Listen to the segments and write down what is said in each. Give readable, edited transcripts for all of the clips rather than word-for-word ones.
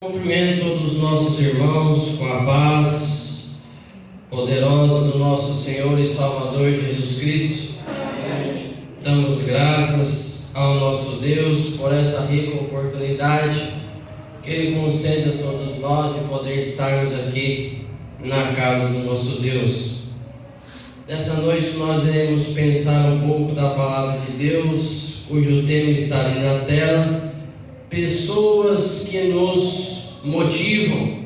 Cumprimento todos os nossos irmãos com a paz poderosa do nosso Senhor e Salvador Jesus Cristo. Amém. Damos graças ao nosso Deus por essa rica oportunidade que Ele concede a todos nós de poder estarmos aqui na casa do nosso Deus. Nessa noite nós iremos pensar um pouco da palavra de Deus, cujo tema está ali na tela: pessoas que nos motivam.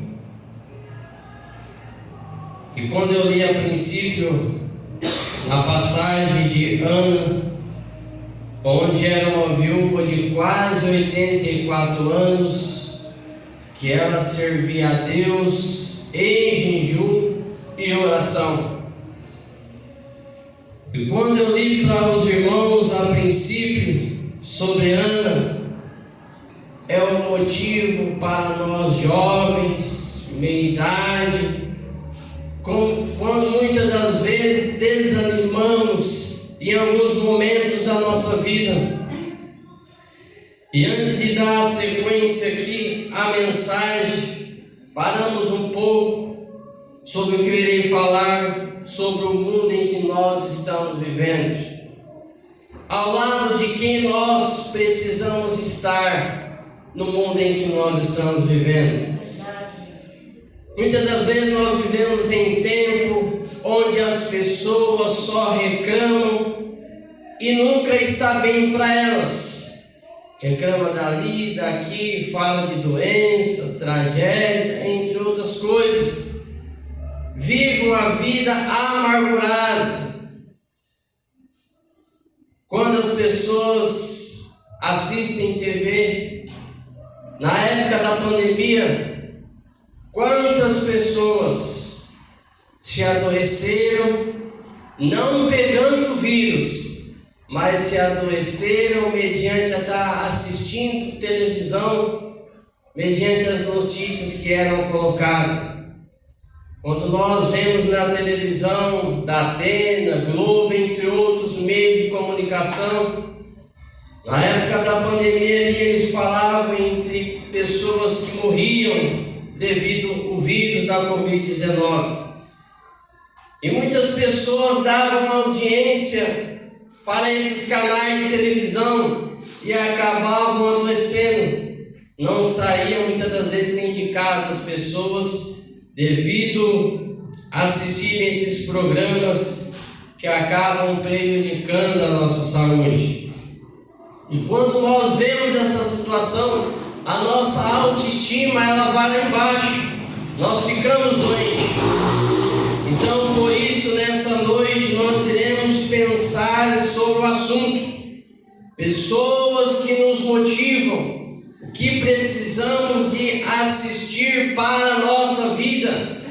E quando eu li a princípio a passagem de Ana, onde era uma viúva de quase 84 anos, que ela servia a Deus em jejum e oração. E quando eu li para os irmãos a princípio sobre Ana, é um motivo para nós jovens, meia-idade, quando muitas das vezes desanimamos em alguns momentos da nossa vida. E antes de dar sequência aqui à mensagem, paramos um pouco sobre o que eu irei falar sobre o mundo em que nós estamos vivendo, ao lado de quem nós precisamos estar no mundo em que nós estamos vivendo. Muitas das vezes nós vivemos em tempo onde as pessoas só reclamam e nunca está bem para elas. Reclama dali, daqui, fala de doença, tragédia, entre outras coisas. Vive uma vida amargurada. Quando as pessoas assistem TV, na época da pandemia, quantas pessoas se adoeceram, não pegando o vírus, mas se adoeceram mediante estar assistindo televisão, mediante as notícias que eram colocadas. Quando nós vemos na televisão da Atena, Globo, entre outros meios de comunicação, na época da pandemia eles falavam entre pessoas que morriam devido ao vírus da Covid-19. E muitas pessoas davam audiência para esses canais de televisão e acabavam adoecendo. Não saíam muitas das vezes nem de casa as pessoas devido a assistirem esses programas que acabam prejudicando a nossa saúde. E quando nós vemos essa situação, a nossa autoestima ela vai lá embaixo, nós ficamos doentes. Então, por isso, nessa noite nós iremos pensar sobre o assunto: pessoas que nos motivam, o que precisamos de assistir para a nossa vida,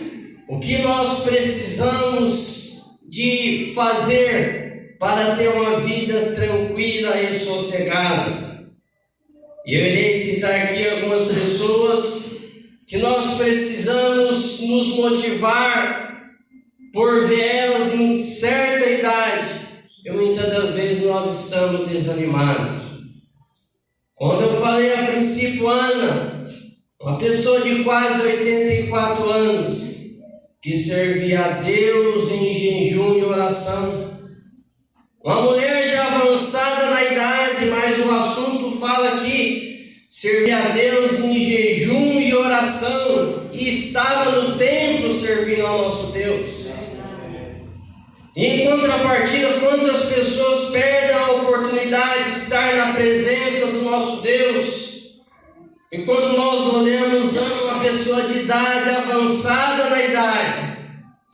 o que nós precisamos de fazer para ter uma vida tranquila e sossegada. E eu irei citar aqui algumas pessoas que nós precisamos nos motivar por ver elas em certa idade, e muitas das vezes nós estamos desanimados. Quando eu falei a princípio Ana, uma pessoa de quase 84 anos, que servia a Deus em jejum e oração, uma mulher já avançada na idade, mas o assunto fala aqui, servia a Deus em jejum e oração, e estava no templo servindo ao nosso Deus. E em contrapartida, quantas pessoas perdem a oportunidade de estar na presença do nosso Deus? E quando nós olhamos uma pessoa de idade avançada na idade,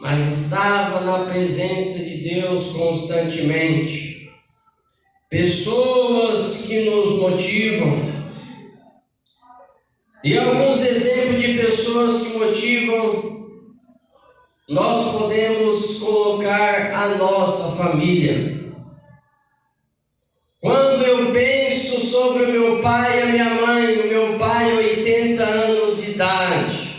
mas estava na presença de Deus constantemente. Pessoas que nos motivam. E alguns exemplos de pessoas que motivam, nós podemos colocar a nossa família. Quando eu penso sobre o meu pai e a minha mãe, o meu pai 80 anos de idade,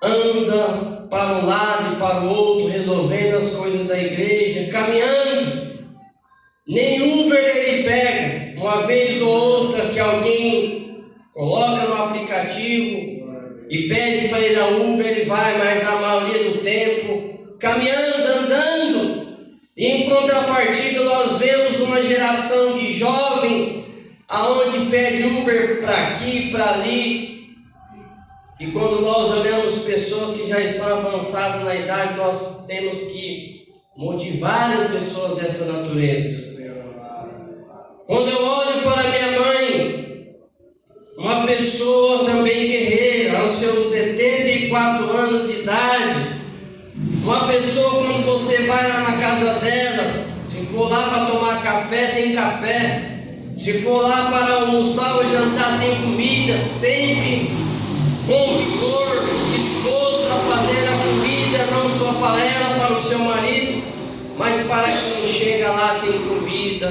anda para um lado e para o outro, resolvendo as coisas da igreja, caminhando, nem Uber ele pega, uma vez ou outra que alguém coloca no aplicativo e pede para ir a Uber, ele vai, mas a maioria do tempo caminhando, andando. E em contrapartida nós vemos uma geração de jovens aonde pede Uber para aqui, para ali. E quando nós olhamos pessoas que já estão avançadas na idade, nós temos que motivar pessoas dessa natureza. Quando eu olho para minha mãe, uma pessoa também guerreira, aos seus 74 anos de idade, uma pessoa, quando você vai lá na casa dela, se for lá para tomar café, tem café, se for lá para almoçar ou jantar, tem comida, sempre com vigor, disposto a fazer a comida, não só para ela, para o seu marido, mas para quem chega lá tem comida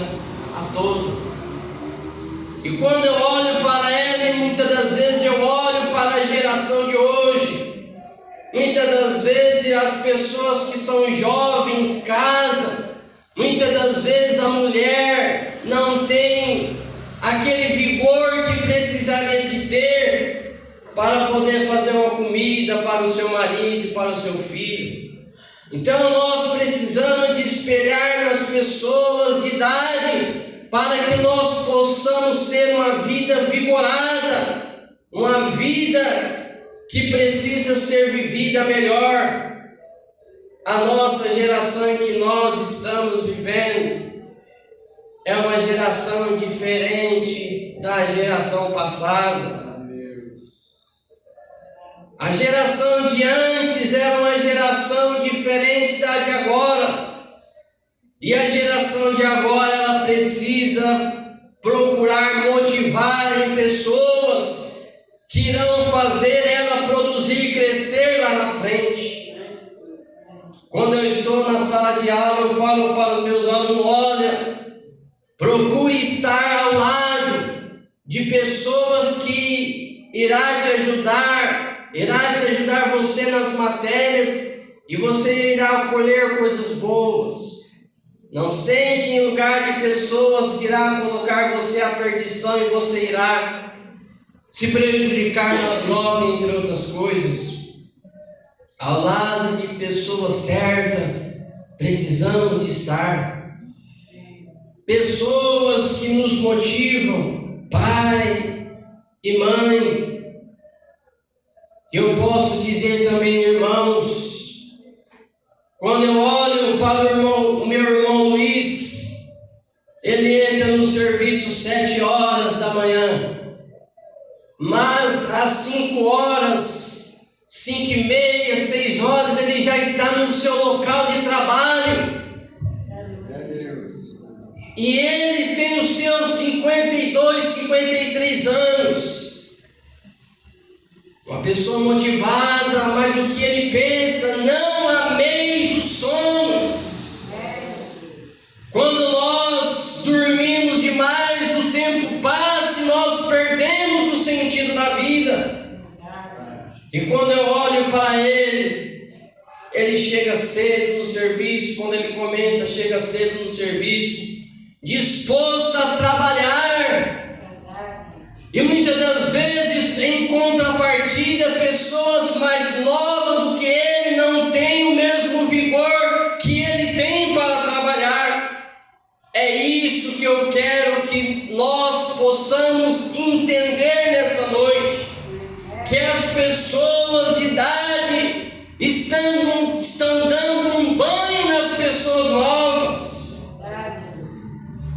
a todo. E quando eu olho para ela, e muitas das vezes eu olho para a geração de hoje, muitas das vezes as pessoas que são jovens casam, muitas das vezes a mulher não tem aquele vigor que precisaria de ter para poder fazer uma comida para o seu marido e para o seu filho. Então nós precisamos de espelhar nas pessoas de idade para que nós possamos ter uma vida vigorada, uma vida que precisa ser vivida melhor. A nossa geração em que nós estamos vivendo é uma geração diferente da geração passada. A geração de antes era uma geração diferente da de agora. E a geração de agora, ela precisa procurar motivar em pessoas que irão fazer ela produzir e crescer lá na frente. Quando eu estou na sala de aula, eu falo para os meus alunos: olha, procure estar ao lado de pessoas que irá te ajudar você nas matérias, e você irá colher coisas boas. Não sente em lugar de pessoas que irá colocar você à perdição e você irá se prejudicar nas notas, entre outras coisas. Ao lado de pessoas certas, precisamos de estar. Pessoas que nos motivam, pai e mãe. Eu posso dizer também, irmãos, quando eu olho para o meu irmão Luiz, ele entra no serviço 7 horas da manhã, mas às 5 horas, 5h30, 6 horas, ele já está no seu local de trabalho. E ele tem os seus 52, 53 anos. Uma pessoa motivada, mas o que ele pensa: não ameis o sono. Quando nós dormimos demais, o tempo passa e nós perdemos o sentido da vida. E quando eu olho para ele, ele chega cedo no serviço. Quando ele comenta, chega cedo no serviço, disposto a trabalhar. E muitas das vezes, em contrapartida, pessoas mais novas do que ele não têm o mesmo vigor que ele tem para trabalhar. É isso que eu quero que nós possamos entender nessa noite, que as pessoas de idade estão dando um banho nas pessoas novas.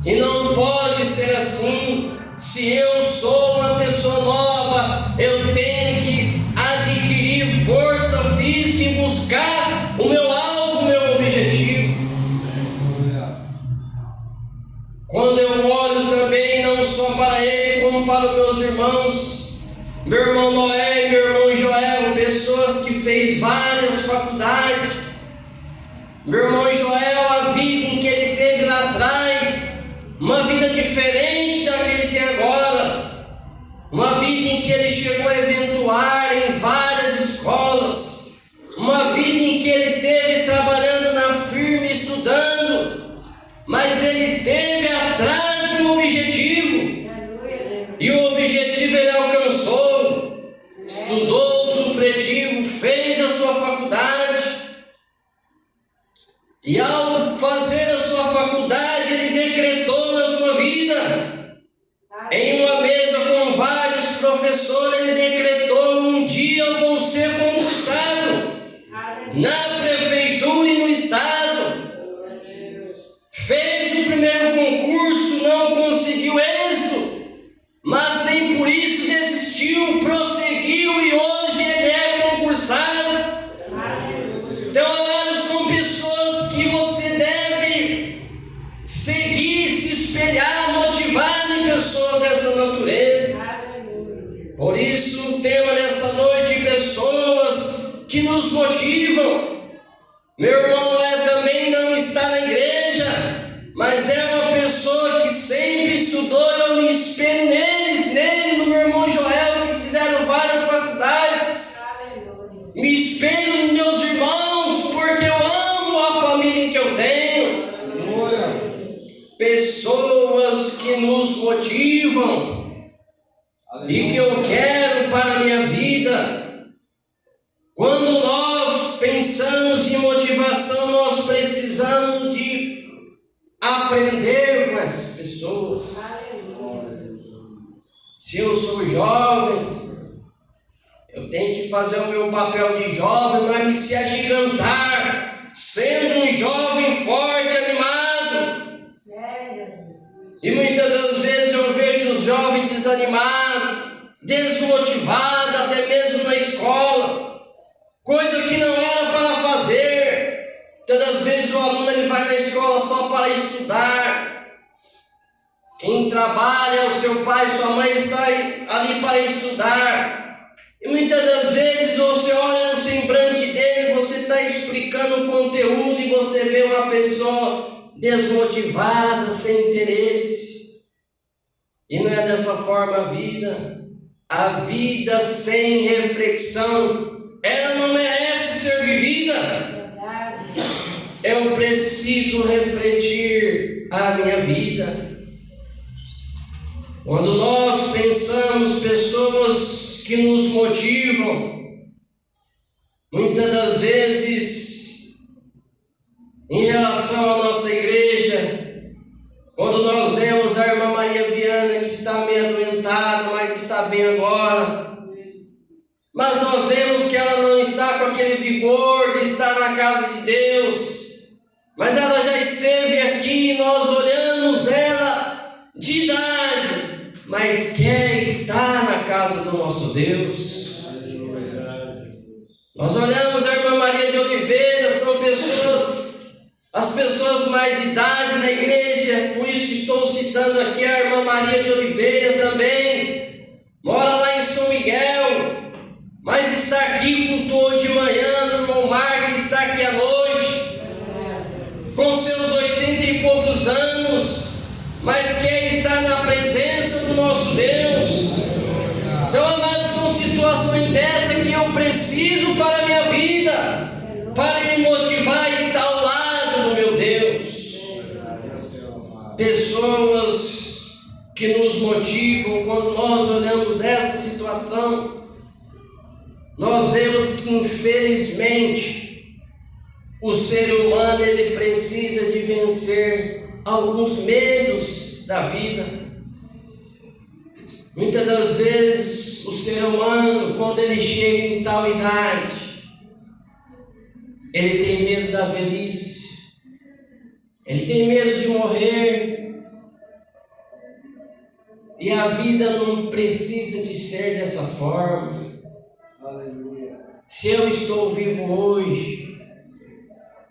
E não pode ser assim. Se eu sou uma pessoa nova, eu tenho que adquirir força física e buscar o meu alvo, o meu objetivo. Quando eu olho também, não só para ele, como para os meus irmãos, meu irmão Noé e meu irmão Joel, pessoas que fez várias faculdades. Meu irmão Joel, a vida em que ele teve lá atrás, uma vida diferente da que ele tem agora, uma vida em que ele chegou a eventuar em várias escolas, uma vida em que ele teve trabalhando na firma, estudando, mas ele teve atrás de um objetivo. estudou o supletivo, fez a sua faculdade, e ao fazer a sua faculdade, ele decretou na sua vida, em uma mesa com vários professores, ele decretou: um dia eu vou ser concursado na prefeitura e no estado. Fez o primeiro concurso, não conseguiu êxito, mas nem por isso desistiu, prosseguiu e hoje ele é concursado. Então, amados, são pessoas que você deve seguir, se espelhar, motivar em pessoas dessa natureza. Por isso, o tema dessa noite: pessoas que nos motivam. Meu irmão também não está na igreja, mas é uma pessoa que sempre estudou. Eu me espelho nele, no meu irmão Joel, que fizeram várias faculdades. Me espelho nos meus irmãos, porque eu amo a família que eu tenho. Pessoas que nos motivam e que eu quero para a minha vida. Quando nós pensamos em motivação, nós precisamos de aprender com essas pessoas. Se eu sou jovem, eu tenho que fazer o meu papel de jovem, mas me se agigantar, sendo um jovem forte, animado. E muitas das vezes eu vejo os jovens desanimados, desmotivados, até mesmo na escola. Coisa que não era para fazer. Todas as vezes o aluno ele vai na escola só para estudar. Quem trabalha, o seu pai, sua mãe está ali para estudar. E muitas das vezes você olha no semblante dele, você está explicando o conteúdo e você vê uma pessoa desmotivada, sem interesse. E não é dessa forma a vida. A vida sem reflexão, ela não merece ser vivida. Eu preciso refletir a minha vida. Quando nós pensamos pessoas que nos motivam, muitas das vezes, em relação à nossa igreja, quando nós vemos a irmã Maria Viana, que está meio adoentada, mas está bem agora, mas nós vemos que ela não está com aquele vigor de estar na casa de Deus, mas ela já esteve aqui, nós olhamos ela de idade, mas quer estar na casa do nosso Deus. Nós olhamos a irmã Maria de Oliveira, são as pessoas mais de idade na igreja, por isso que estou citando aqui a irmã Maria de Oliveira também, mora lá em São Miguel, mas está aqui, cultuou de manhã, o irmão Marcos está aqui à noite, com seus 80 e poucos anos, mas quer estar na presença do nosso Deus. Então, amados, são situações dessas que eu preciso para a minha vida, para me motivar a estar ao lado do meu Deus. Pessoas que nos motivam. Quando nós olhamos essa situação, nós vemos que, infelizmente, o ser humano ele precisa de vencer alguns medos da vida. Muitas das vezes o ser humano, quando ele chega em tal idade, ele tem medo da velhice, ele tem medo de morrer, e a vida não precisa de ser dessa forma. Se eu estou vivo hoje,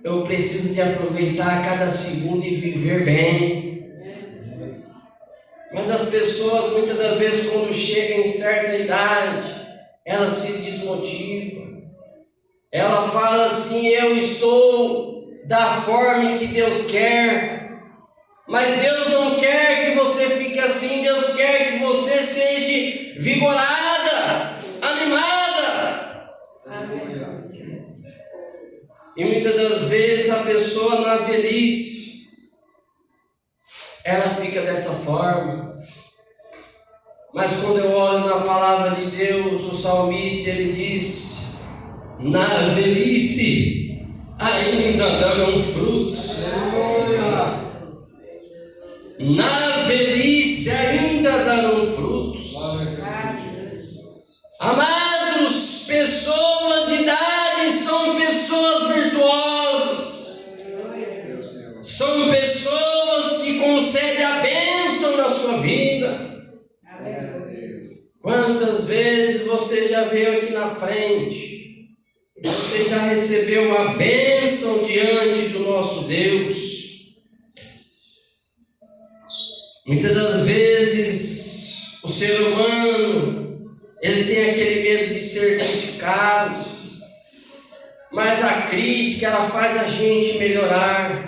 eu preciso de aproveitar cada segundo e viver bem. Mas as pessoas, muitas das vezes, quando chegam em certa idade, elas se desmotivam. Ela fala assim: eu estou da forma que Deus quer. Mas Deus não quer que você fique assim. Deus quer que você seja vigorada, animada. E muitas das vezes a pessoa na velhice, ela fica dessa forma. Mas quando eu olho na palavra palavra de Deus, o salmista, ele diz: na velhice ainda darão frutos. Na velhice ainda darão frutos. Amados, pessoas de idade são pessoas virtuosas, são pessoas que concedem a bênção na sua vida. Quantas vezes você já veio aqui na frente, você já recebeu a bênção diante do nosso Deus? Muitas das vezes o ser humano, ele tem aquele medo de ser criticado, mas a crítica, ela faz a gente melhorar.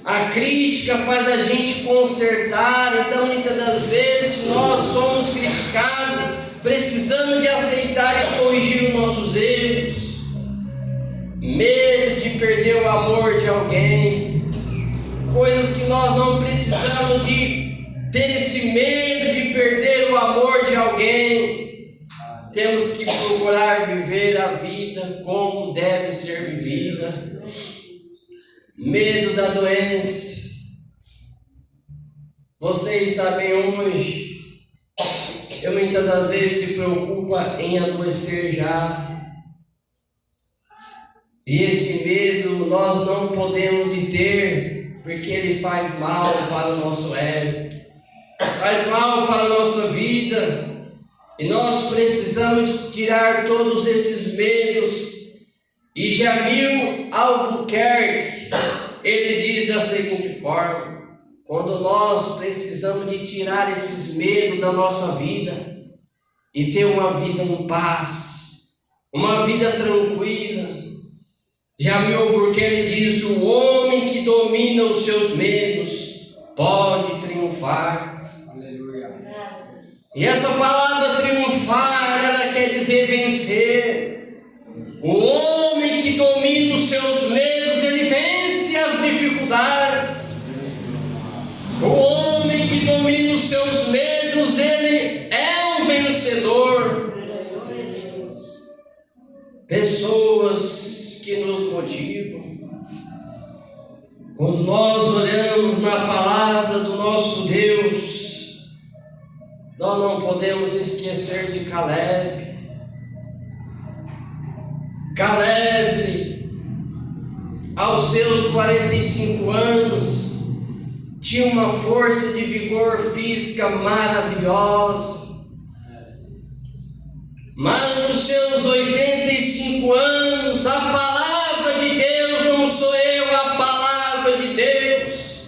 A crítica faz a gente consertar. Então, muitas das vezes, nós somos criticados, precisamos de aceitar e corrigir os nossos erros. Medo de perder o amor de alguém. Coisas que nós não precisamos de ter esse medo de perder o amor de alguém. Temos que procurar viver a vida como deve ser vivida. Medo da doença. Você está bem hoje? Eu muitas das vezes se preocupa em adoecer já. E esse medo nós não podemos ter, porque ele faz mal para o nosso ego, faz mal para a nossa vida. E nós precisamos tirar todos esses medos. E Jamil Albuquerque, ele diz da seguinte forma: quando nós precisamos de tirar esses medos da nossa vida e ter uma vida em paz, uma vida tranquila, Jamil Albuquerque diz: o homem que domina os seus medos pode triunfar. Aleluia. E essa palavra triunfar, ela quer dizer vencer. O homem que domina os seus medos, ele vence as dificuldades. O homem que domina os seus medos, ele é um vencedor. Pessoas que nos motivam. Quando nós olhamos na palavra do nosso Deus, nós não podemos esquecer de Caleb. Caleb, aos seus 45 anos, tinha uma força de vigor física maravilhosa. Mas nos seus 85 anos, a palavra de Deus, não sou eu, a palavra de Deus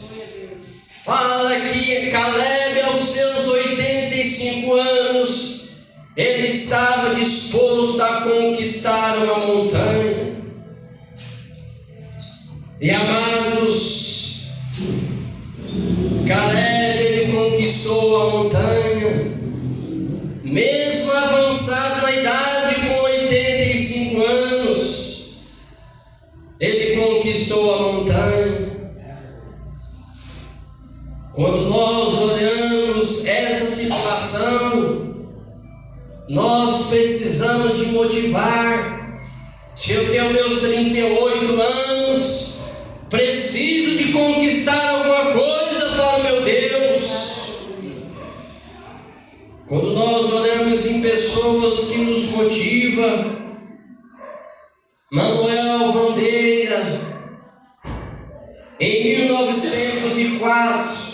fala que Caleb, aos seus 85 anos, ele estava disposto a conquistar uma montanha. E amados, Caleb, ele conquistou a montanha, mesmo avançado na idade, com 85 anos, ele conquistou a montanha. Quando nós olhamos essa situação, nós precisamos de motivar. Se eu tenho meus 38 anos, preciso de conquistar alguma coisa para o meu Deus. Quando nós olhamos em pessoas que nos motivam, Manuel Bandeira, em 1904,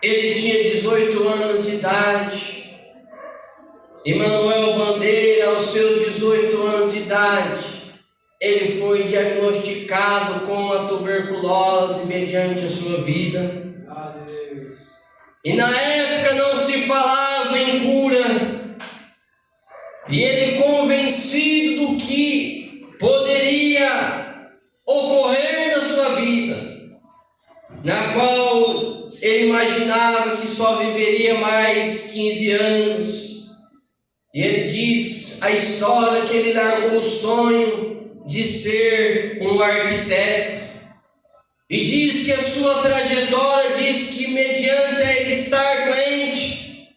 ele tinha 18 anos de idade. E Manuel Bandeira, aos seus 18 anos de idade, ele foi diagnosticado com uma tuberculose mediante a sua vida. E na época não se falava em cura. E ele, convencido do que poderia ocorrer na sua vida, na qual ele imaginava que só viveria mais 15 anos, e ele diz a história que ele largou o sonho de ser um arquiteto, e diz que a sua trajetória diz que mediante a ele estar doente,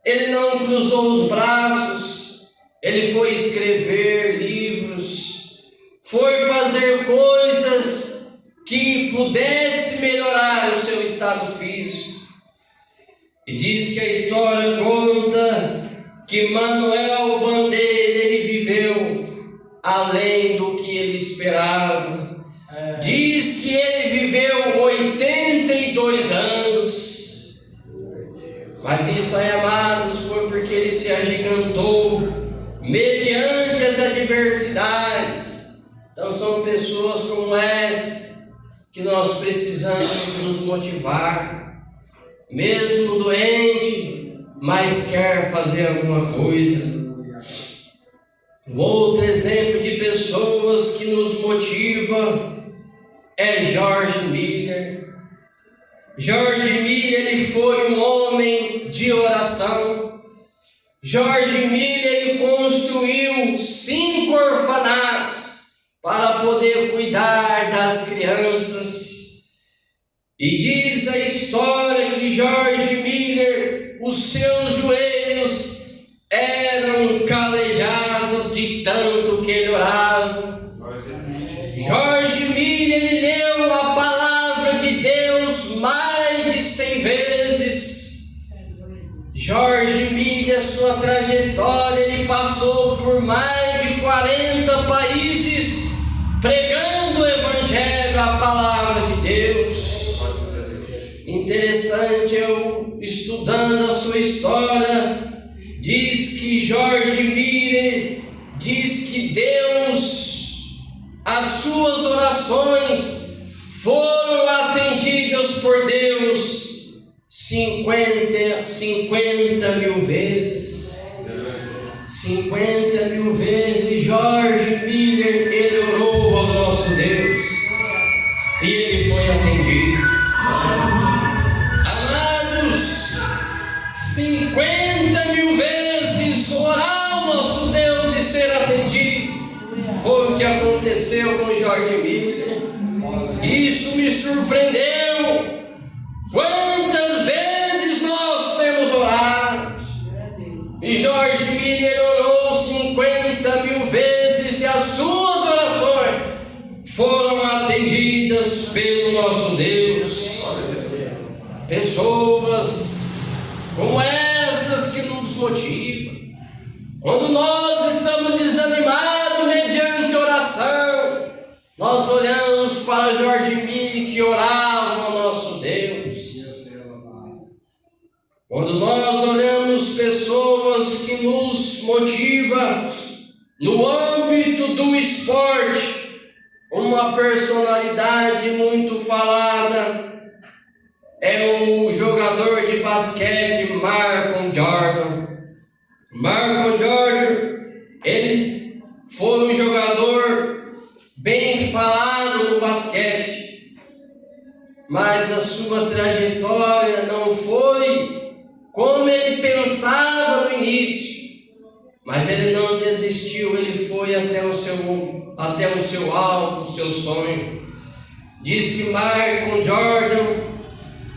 ele não cruzou os braços, ele foi escrever livros, foi fazer coisas que pudesse melhorar o seu estado físico. E diz que a história conta que Manuel Bandeira, ele viveu além do que ele esperava. Diz que ele viveu 82 anos. Mas isso aí, amados, foi porque ele se agigantou mediante as adversidades. Então são pessoas como essa que nós precisamos nos motivar. Mesmo doente, mas quer fazer alguma coisa. Um outro exemplo de pessoas que nos motiva é George Miller. George Miller, ele foi um homem de oração. George Miller, ele construiu 5 orfanatos para poder cuidar das crianças. E diz a história que George Miller, os seus joelhos eram calejados de tanto que ele orava. George Miller, ele leu a palavra de Deus mais de 100 vezes. George Miller, sua trajetória, ele passou por mais de 40 países pregando o evangelho, a palavra de Deus. Interessante, eu estudando a sua história, diz que George Miller, diz que Deus, as suas orações foram atendidas por Deus 50 mil vezes. 50 mil vezes George Miller, ele orou ao nosso Deus e ele foi atendido. Amados, 50 mil vezes orar ao nosso Deus e ser atendido. Foi o que aconteceu com George Miller. Isso me surpreendeu. Quantas vezes nós temos orado? E George Miller orou 50 mil vezes e as suas orações foram atendidas pelo nosso Deus. Pessoas como essas que nos motivam. Quando nós estamos desanimados mediante oração, nós olhamos para George Miller que orava ao nosso Deus. Quando nós olhamos pessoas que nos motivam no âmbito do esporte, uma personalidade muito falada é o jogador de basquete Michael Jordan. Michael Jordan, ele foi um jogador bem falado no basquete, mas a sua trajetória não foi como ele pensava no início. Mas ele não desistiu, ele foi até o seu alvo, o seu sonho. Diz que Michael Jordan,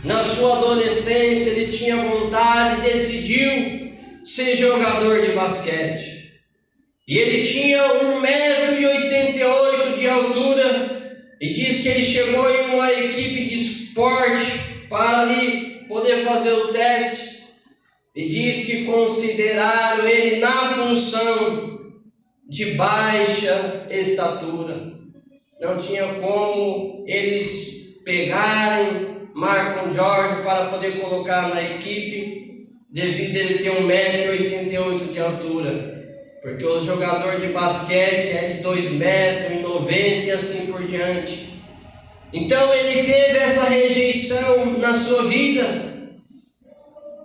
na sua adolescência, ele tinha vontade, decidiu ser jogador de basquete. E ele tinha 1,88 m de altura, e diz que ele chegou em uma equipe de esporte para ali poder fazer o teste. E diz que consideraram ele na função de baixa estatura. Não tinha como eles pegarem Michael Jordan para poder colocar na equipe, devido a ele ter 1,88 m de altura. Porque o jogador de basquete é de 2,90 m e assim por diante. Então ele teve essa rejeição na sua vida.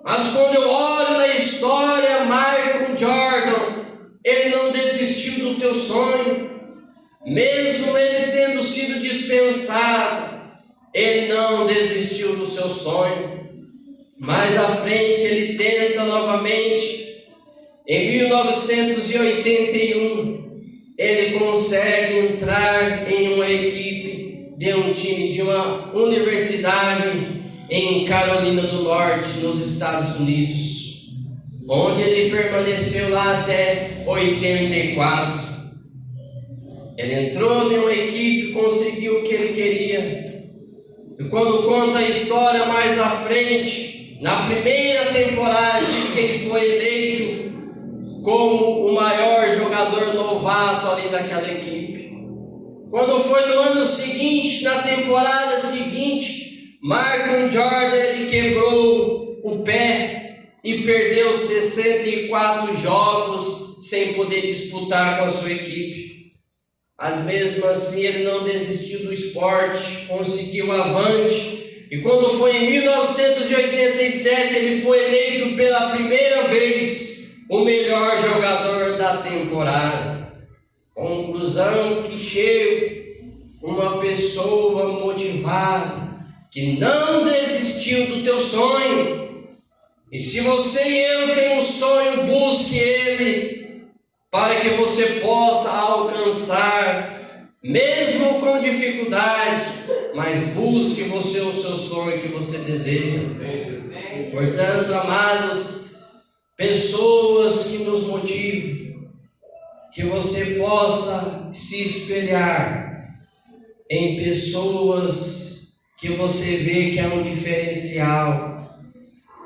Mas quando eu olho na história, Michael Jordan, ele não desistiu do teu sonho. Mesmo ele tendo sido dispensado, ele não desistiu do seu sonho. Mais à frente ele tenta novamente. Em 1981, ele consegue entrar em uma equipe de um time de uma universidade em Carolina do Norte, nos Estados Unidos. onde ele permaneceu lá até 84. Ele entrou em uma equipe, conseguiu o que ele queria. E quando conta a história mais à frente, na primeira temporada, diz que ele foi eleito como o maior jogador novato ali daquela equipe. Quando foi no ano seguinte, na temporada seguinte, Michael Jordan, ele quebrou o pé e perdeu 64 jogos sem poder disputar com a sua equipe. Mas mesmo assim ele não desistiu do esporte, conseguiu avante. E quando foi em 1987, ele foi eleito pela primeira vez o melhor jogador da temporada. Conclusão que chega uma pessoa motivada, que não desistiu do teu sonho. E se você e eu temos um sonho, busque ele, para que você possa alcançar, mesmo com dificuldade, mas busque você o seu sonho que você deseja. Portanto, amados, pessoas que nos motivem, que você possa se espelhar em pessoas que você vê que é um diferencial.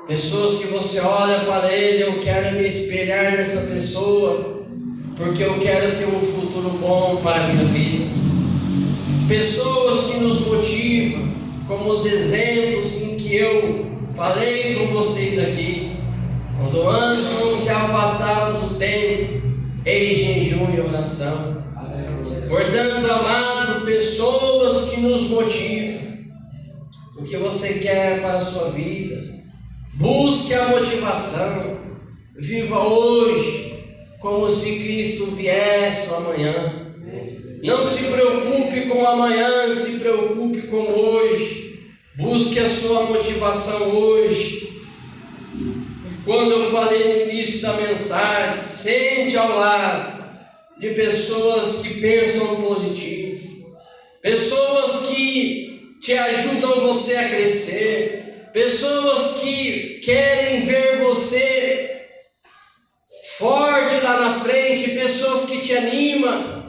Pessoas que você olha para ele, eu quero me espelhar nessa pessoa, porque eu quero ter um futuro bom para a minha vida. Pessoas que nos motivam, como os exemplos em que eu falei com vocês aqui. Quando Anderson se afastava do templo, em jejum e oração. Portanto, amado, pessoas que nos motivam, o que você quer para a sua vida. Busque a motivação. Viva hoje como se Cristo viesse amanhã. Não se preocupe com amanhã, se preocupe com hoje. Busque a sua motivação hoje. Quando eu falei no início da mensagem, sente ao lado de pessoas que pensam positivo, pessoas que te ajudam você a crescer, pessoas que querem ver você forte lá na frente, pessoas que te animam.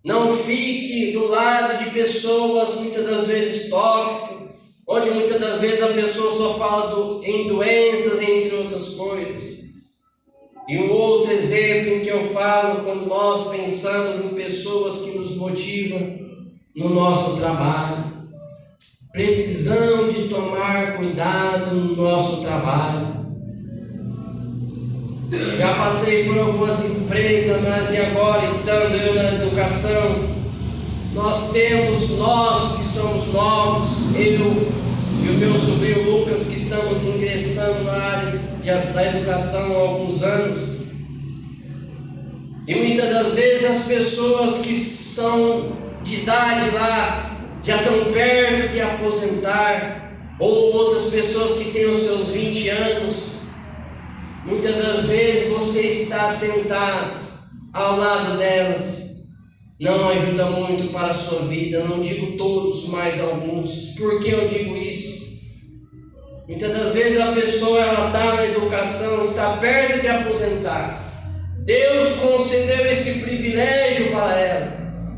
Não fique do lado de pessoas muitas das vezes tóxicas, onde muitas das vezes a pessoa só fala em doenças, entre outras coisas. E um outro exemplo em que eu falo, quando nós pensamos em pessoas que nos motivam no nosso trabalho, precisamos de tomar cuidado no nosso trabalho. Já passei por algumas empresas, mas e agora, estando eu na educação, nós que somos novos, eu e o meu sobrinho Lucas, que estamos ingressando na área da educação há alguns anos. E muitas das vezes as pessoas que são de idade lá, já estão perto de aposentar, ou outras pessoas que têm os seus 20 anos, muitas das vezes você está sentado ao lado delas, não ajuda muito para a sua vida. Não digo todos, mas alguns. Por que eu digo isso? Muitas das vezes a pessoa está na educação, está perto de aposentar. Deus concedeu esse privilégio para ela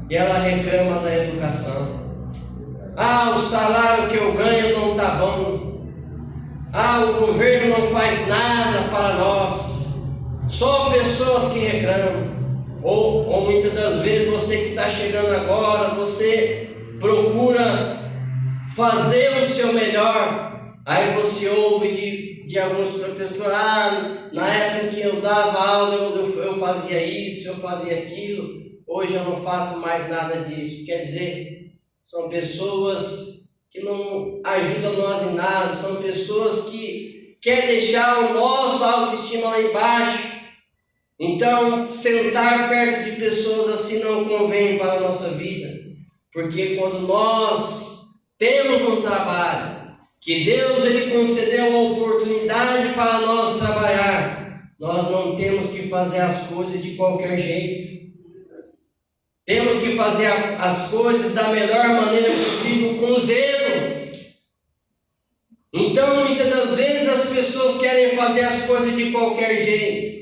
e ela reclama da educação. O salário que eu ganho não está bom. O governo não faz nada para nós. Só pessoas que reclamam. Ou muitas das vezes você que está chegando agora, você procura fazer o seu melhor. Aí você ouve de alguns professores, na época que eu dava aula eu fazia isso, eu fazia aquilo, hoje eu não faço mais nada disso. Quer dizer, são pessoas que não ajudam nós em nada, são pessoas que querem deixar o nosso autoestima lá embaixo. Então, sentar perto de pessoas assim não convém para a nossa vida, porque quando nós temos um trabalho, que Deus ele concedeu uma oportunidade para nós trabalhar, nós não temos que fazer as coisas de qualquer jeito. Temos que fazer as coisas da melhor maneira possível, com zelo. Então, muitas das vezes as pessoas querem fazer as coisas de qualquer jeito.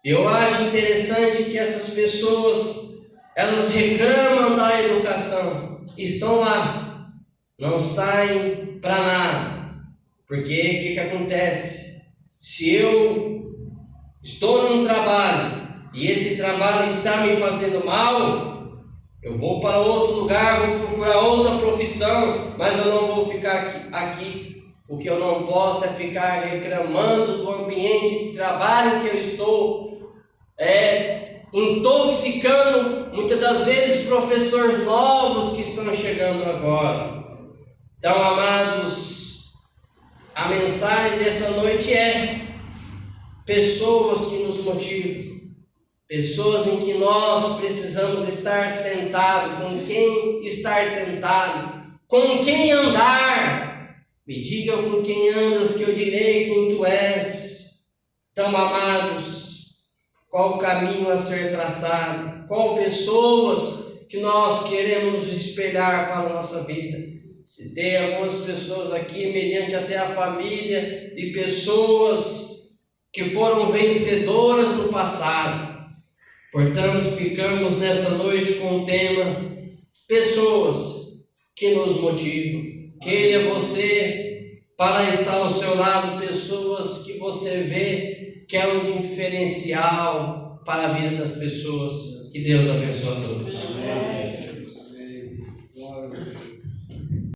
Eu acho interessante que essas pessoas, elas reclamam da educação, estão lá, não saem para nada. Porque o que acontece? Se eu estou num trabalho e esse trabalho está me fazendo mal, eu vou para outro lugar, vou procurar outra profissão, mas eu não vou ficar aqui. O que eu não posso é ficar reclamando do ambiente de trabalho que eu estou intoxicando, muitas das vezes, professores novos que estão chegando agora. Então, amados, a mensagem dessa noite é pessoas que nos motivam, pessoas em que nós precisamos estar sentados, com quem estar sentado, com quem andar. Me diga com quem andas, que eu direi quem tu és. Então, amados, qual o caminho a ser traçado? Qual pessoas que nós queremos espelhar para a nossa vida? Se tem algumas pessoas aqui, mediante até a família, e pessoas que foram vencedoras no passado. Portanto, ficamos nessa noite com o tema pessoas que nos motivam. Queira você, para estar ao seu lado, pessoas que você vê que é um diferencial para a vida das pessoas. Que Deus abençoe a todos. Amém.